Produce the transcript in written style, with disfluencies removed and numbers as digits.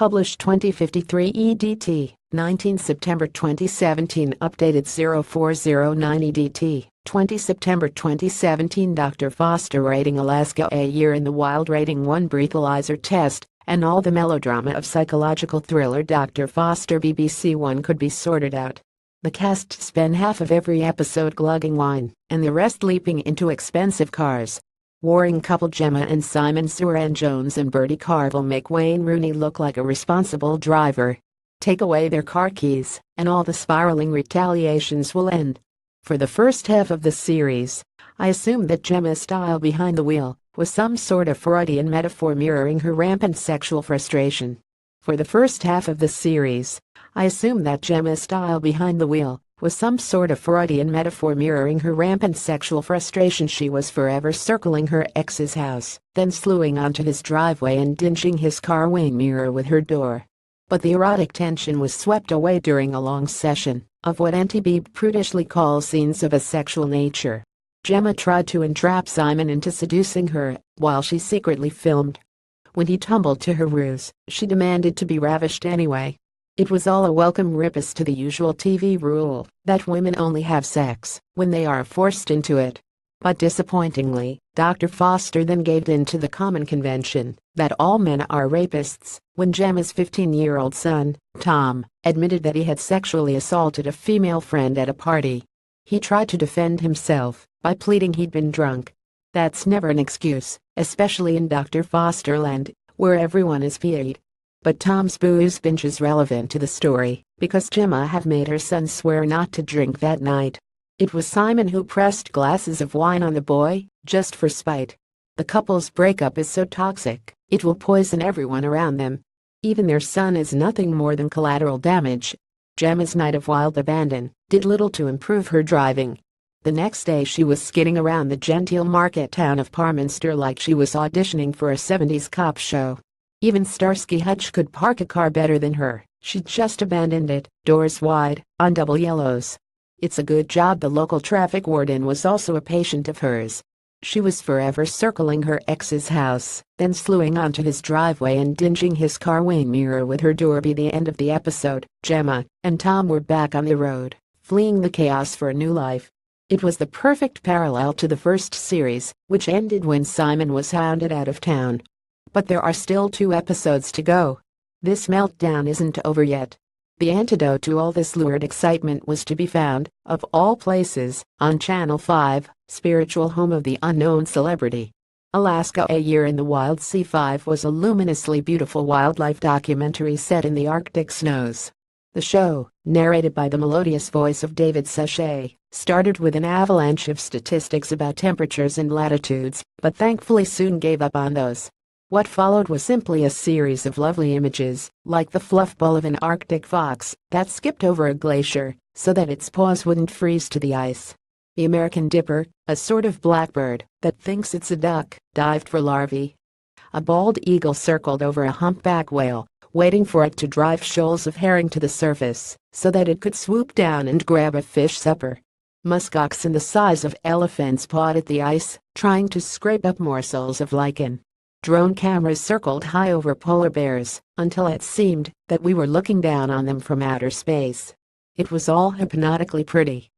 Published 2053 EDT, 19 September 2017. Updated 0409 EDT, 20 September 2017. Dr. FosterRating Alaska A Year in the Wild Rating 1 Breathalyzer Test, and all the melodrama of psychological thriller Dr. Foster BBC One could be sorted out. The cast spend half of every episode glugging wine, and the rest leaping into expensive cars. Warring couple Gemma and Simon Suran-Jones and Bertie Carvel make Wayne Rooney look like a responsible driver. Take away their car keys, and all the spiraling retaliations will end. For the first half of the series, I assumed that Gemma's style behind the wheel was some sort of Freudian metaphor mirroring her rampant sexual frustration. For the first half of the series, I assumed that Gemma's style behind the wheel was some sort of Freudian metaphor mirroring her rampant sexual frustration. She was forever circling her ex's house, then slewing onto his driveway and dinging his car wing mirror with her door. But the erotic tension was swept away during a long session of what Auntie Beebe prudishly calls scenes of a sexual nature. Gemma tried to entrap Simon into seducing her while she secretly filmed. When he tumbled to her ruse, she demanded to be ravished anyway. It was all a welcome riposte to the usual TV rule that women only have sex when they are forced into it. But disappointingly, Dr. Foster then gave in to the common convention that all men are rapists when Gemma's 15-year-old son, Tom, admitted that he had sexually assaulted a female friend at a party. He tried to defend himself by pleading he'd been drunk. That's never an excuse, especially in Dr. Foster land, where everyone is paid. But Tom's booze binge is relevant to the story because Gemma had made her son swear not to drink that night. It was Simon who pressed glasses of wine on the boy, just for spite. The couple's breakup is so toxic, it will poison everyone around them. Even their son is nothing more than collateral damage. Gemma's night of wild abandon did little to improve her driving. The next day she was skidding around the genteel market town of Parminster like she was auditioning for a 70s cop show. Even Starsky Hutch could park a car better than her. She'd just abandoned it, doors wide, on double yellows. It's a good job the local traffic warden was also a patient of hers. She was forever circling her ex's house, then slewing onto his driveway and dinging his car wing mirror with her door. By the end of the episode, Gemma and Tom were back on the road, fleeing the chaos for a new life. It was the perfect parallel to the first series, which ended when Simon was hounded out of town. But there are still 2 episodes to go. This meltdown isn't over yet. The antidote to all this lurid excitement was to be found, of all places, on Channel 5, spiritual home of the unknown celebrity. Alaska A Year in the Wild. C5 was a luminously beautiful wildlife documentary set in the Arctic snows. The show, narrated by the melodious voice of David Suchet, started with an avalanche of statistics about temperatures and latitudes, but thankfully soon gave up on those. What followed was simply a series of lovely images, like the fluff ball of an Arctic fox that skipped over a glacier so that its paws wouldn't freeze to the ice. The American dipper, a sort of blackbird that thinks it's a duck, dived for larvae. A bald eagle circled over a humpback whale, waiting for it to drive shoals of herring to the surface so that it could swoop down and grab a fish supper. Muskoxen the size of elephants pawed at the ice, trying to scrape up morsels of lichen. Drone cameras circled high over polar bears until it seemed that we were looking down on them from outer space. It was all hypnotically pretty.